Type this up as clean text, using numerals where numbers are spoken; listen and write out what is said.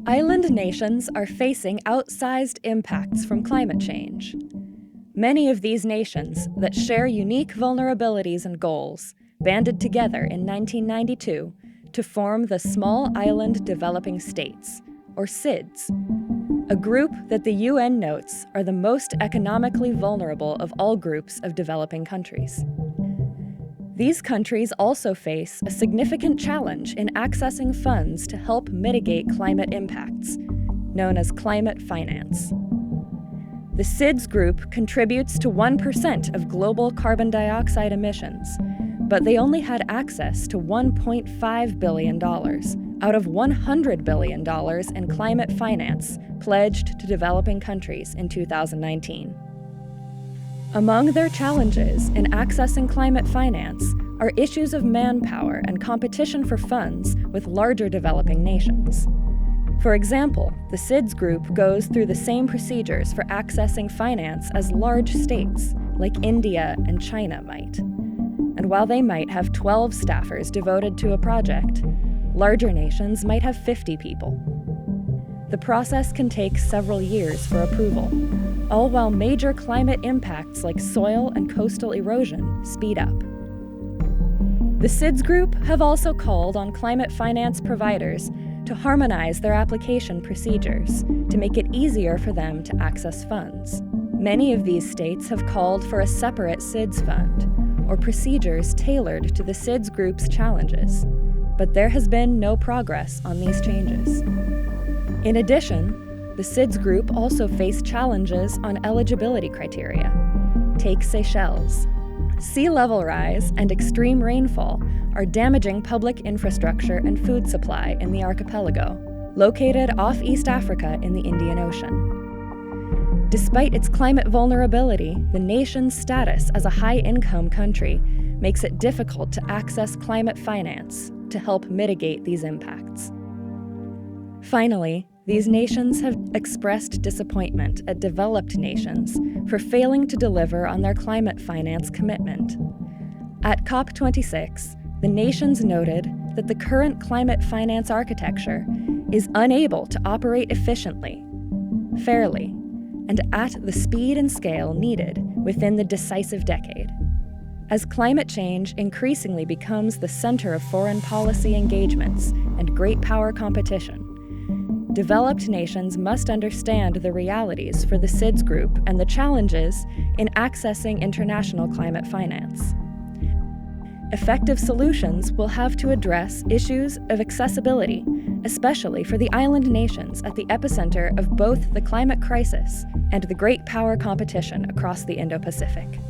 Island nations are facing outsized impacts from climate change. Many of these nations that share unique vulnerabilities and goals banded together in 1992 to form the Small Island Developing States, or SIDS, a group that the UN notes are the most economically vulnerable of all groups of developing countries. These countries also face a significant challenge in accessing funds to help mitigate climate impacts, known as climate finance. The SIDS group contributes to 1% of global carbon dioxide emissions, but they only had access to $1.5 billion out of $100 billion in climate finance pledged to developing countries in 2019. Among their challenges in accessing climate finance are issues of manpower and competition for funds with larger developing nations. For example, the SIDS group goes through the same procedures for accessing finance as large states, like India and China might. And while they might have 12 staffers devoted to a project, larger nations might have 50 people. The process can take several years for approval, all while major climate impacts like soil and coastal erosion speed up. The SIDS group have also called on climate finance providers to harmonize their application procedures to make it easier for them to access funds. Many of these states have called for a separate SIDS fund, or procedures tailored to the SIDS group's challenges, but there has been no progress on these changes. In addition, the SIDS group also faced challenges on eligibility criteria. Take Seychelles. Sea level rise and extreme rainfall are damaging public infrastructure and food supply in the archipelago, located off East Africa in the Indian Ocean. Despite its climate vulnerability, the nation's status as a high-income country makes it difficult to access climate finance to help mitigate these impacts. Finally, these nations have expressed disappointment at developed nations for failing to deliver on their climate finance commitment. At COP26, the nations noted that the current climate finance architecture is unable to operate efficiently, fairly, and at the speed and scale needed within the decisive decade. As climate change increasingly becomes the center of foreign policy engagements and great power competition, developed nations must understand the realities for the SIDS group and the challenges in accessing international climate finance. Effective solutions will have to address issues of accessibility, especially for the island nations at the epicenter of both the climate crisis and the great power competition across the Indo-Pacific.